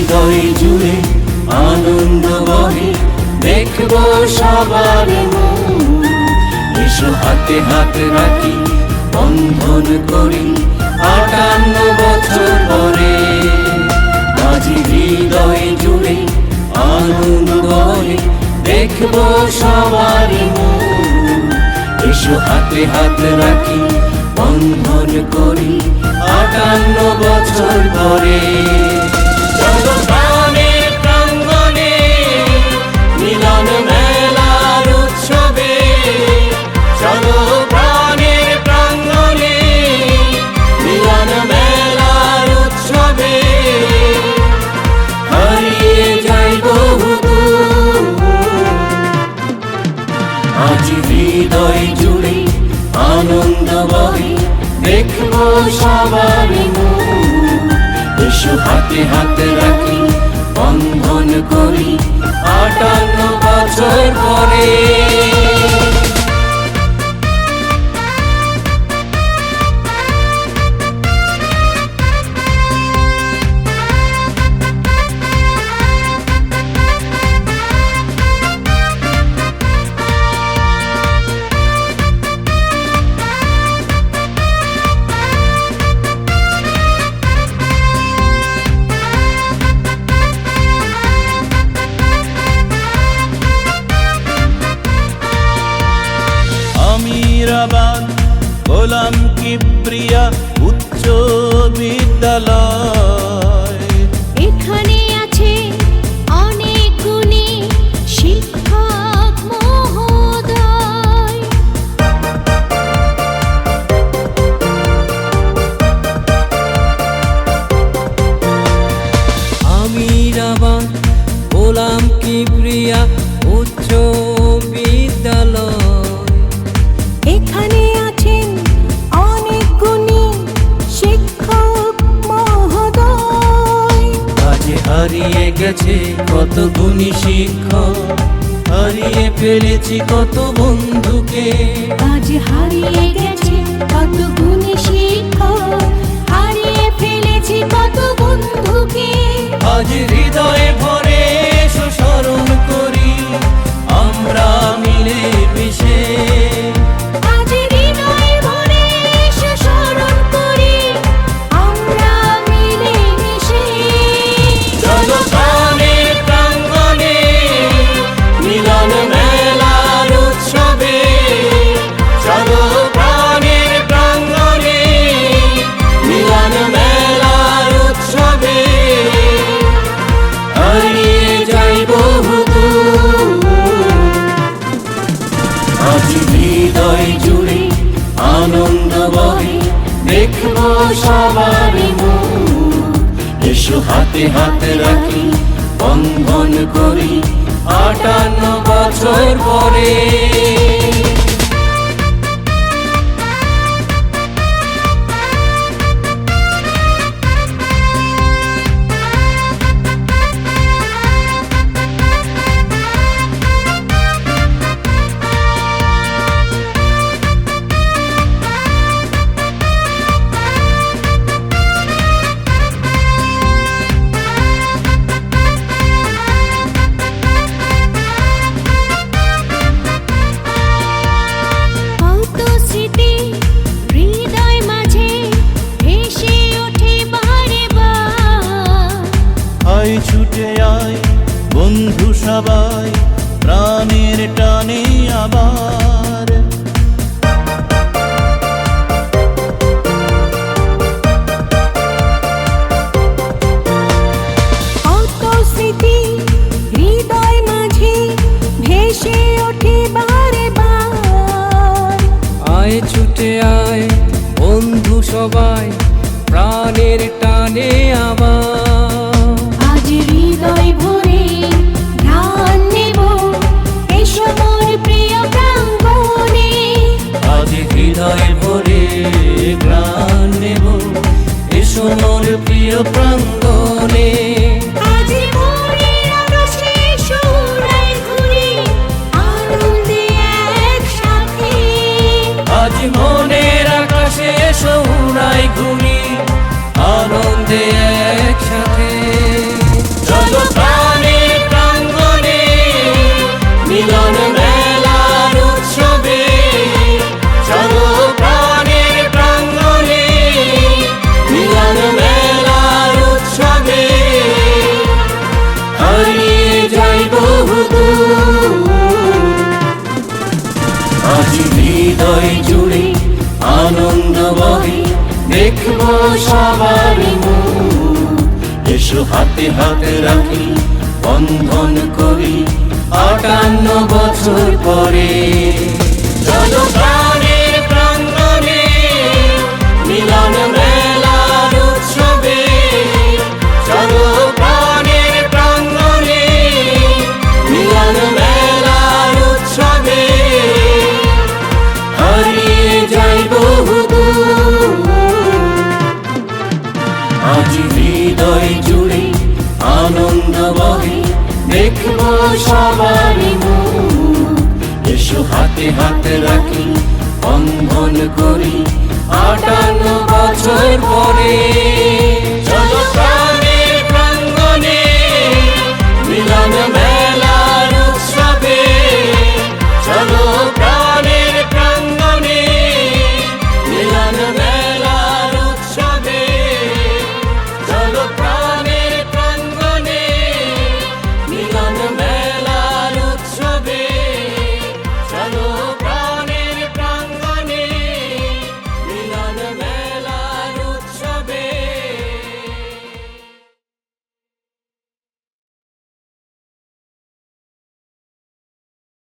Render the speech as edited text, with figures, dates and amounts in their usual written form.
হৃদয় জুড়ে আনন্দ বহে, দেখবো সবার মন। এসো হাতে হাত রাখি, বন্ধন করি 58 বছর পরে। আজ হৃদয় জুড়ে আনন্দ বহে, দেখবো সবার মন। এসো হাতে হাত রাখি, বন্ধন করি 58 বছর পরে। চলো প্রাণের প্রাঙ্গণে মিলন মেলার উৎসবে, চলো প্রাণের প্রাঙ্গণে মিলন মেলার উৎসবে। হারিয়ে যাই বহুদূর, আজ হৃদয় জুড়ে আনন্দ বহে, দেখবো সবার মন। এসো হাতে হাত রাখি, বন্ধন করি 58 বছর পরে। আমিরাবাদ গোলাম কিবরিয়া উচ্চ বিদ্যালয়, এখানে আছে অনেক গুণী শিক্ষক মহোদয়। আমিরাবাদ গোলাম কিবরিয়া উচ্চ বিদ্যালয়, এখানে আছেন অনেক গুণী শিক্ষক মহোদয়। আজ হারিয়ে গেছে কত গুণী শিক্ষক, হারিয়ে ফেলেছি কত বন্ধুকে। আজ হারিয়ে গেছে কত গুণী শিক্ষক, হারিয়ে ফেলেছি কত বন্ধুকে। আজ হৃদয়ে ভরে এসো স্মরণ করি আমরা মিলে মিশে। আজ হৃদয়ে ভরে এসো স্মরণ করি আমরা মিলে মিশে। চলো প্রাণের প্রাঙ্গণে মিলন মেলার উৎসবে, চলো প্রাণের প্রাঙ্গণে মিলন মেলার উৎসবে। হারিয়ে যাই বহুদূর, আজ হৃদয় জুড়ে আনন্দ বহে, দেখবো সবার মন। এসো হাতে হাত রাখি, বন্ধন করি 58 বছর পরে। কত স্মৃতি হৃদয় মাঝে ভেসে ওঠে বারে বার। আয় ছুটে আয় বন্ধু সবাই, প্রাণের টানে আবার। কত স্মৃতি হৃদয় মাঝে ভেসে ওঠে বারে বার। আয় ছুটে আয় বন্ধু সবাই, প্রাণের টানে আবার। আজ হৃদয় ভরে ধ্যান নেব, এসো মোর প্রিয় প্রাঙ্গণে। আজ হৃদয় ভরে প্রাণ নেব, এসো মোর প্রিয় প্রাঙ্গণে। আজ ভোরের আকাশে সোনায় ঘুরি আনন্দে একসাথে। আজ মনের আকাশে এসো উড়াই ঘুরি আনন্দে এক আজ হৃদয় জুড়ে আনন্দ বহে দেখবো সবার মুখ। এসো হাতে হাতে রাখি বন্ধন করি 58 বছর পরে। চলো প্রাণের প্রাঙ্গণে মিলন মেলার উৎসবে, চলো প্রাণের প্রাঙ্গণে মিলন মেলার উৎসবে, হারিয়ে যাই বহুদূর। আজ হৃদয় জুড়ে আনন্দ বহে দেখবো সবার মুখ। এসো হাতে হাতে রাখি বন্ধন করি 58 বছর পরে। চলো প্রাণ